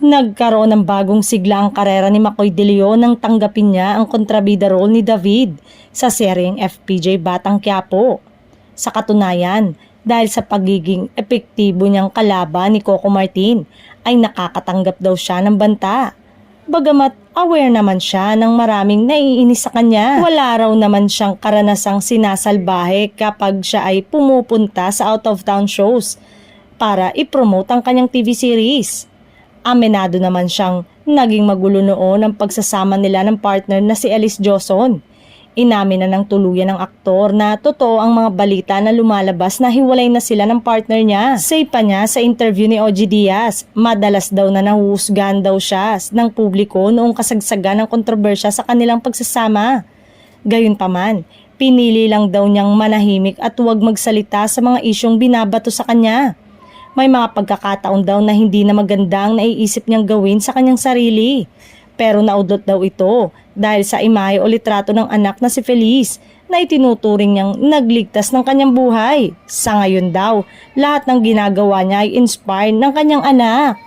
Nagkaroon ng bagong sigla ang karera ni Makoy De Leon nang tanggapin niya ang kontrabida role ni David sa seryeng FPJ Batang Quiapo. Sa katunayan, dahil sa pagiging epektibo niyang kalaban ni Coco Martin, ay nakakatanggap daw siya ng banta. Bagamat aware naman siya ng maraming naiinis sa kanya, wala raw naman siyang karanasang sinasalbahe kapag siya ay pumupunta sa out-of-town shows para ipromote ang kanyang TV series. Amenado naman siyang naging magulo noon ang pagsasama nila ng partner na si Alice Joson. Inamin na ng tuluyan ng aktor na totoo ang mga balita na lumalabas na hiwalay na sila ng partner niya. Say pa niya sa interview ni OG Diaz, madalas daw na nahuhusgahan daw siya ng publiko noong kasagsagan ng kontrobersya sa kanilang pagsasama. Gayunpaman, pinili lang daw niyang manahimik at huwag magsalita sa mga isyong binabato sa kanya. May mga pagkakataon daw na hindi na magandang naiisip niyang gawin sa kanyang sarili. Pero naudlot daw ito dahil sa imahe o litrato ng anak na si Feliz na itinuturing niyang nagligtas ng kanyang buhay. Sa ngayon daw, lahat ng ginagawa niya ay inspired ng kanyang anak.